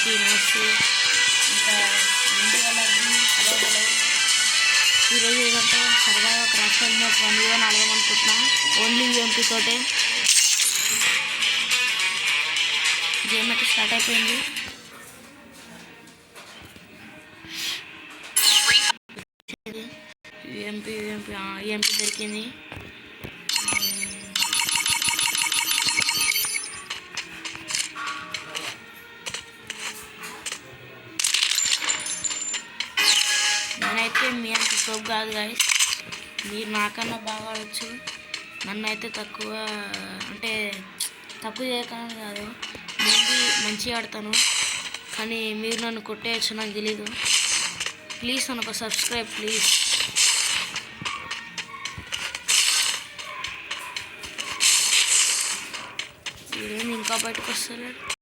అందరికీ నమస్తే. ఇంకా హలో. ఈరోజు ఏదంటే సరదాగా ఒక రాష్ట్రం మ్యాచ్ 1v1 ఆడదామనుకుంటున్నా. ఓన్లీ యూఎంపీ తోటే గేమ్ అయితే స్టార్ట్ అయిపోయింది. యూఎంపీ దొరికింది. నేనైతే మీ అంత సోప్ కాదు గాయస్, మీరు నాకన్నా బాగా ఆడచ్చు. నన్ను అయితే తక్కువ చేయకుండా కాదు, నేను మంచిగా ఆడతాను. కానీ మీరు నన్ను కొట్టేయచ్చు, నాకు తెలీదు. ప్లీజ్ నన్ను ఒక సబ్స్క్రైబ్ ప్లీజ్. ఇంకా బయటకు వస్తలేడు.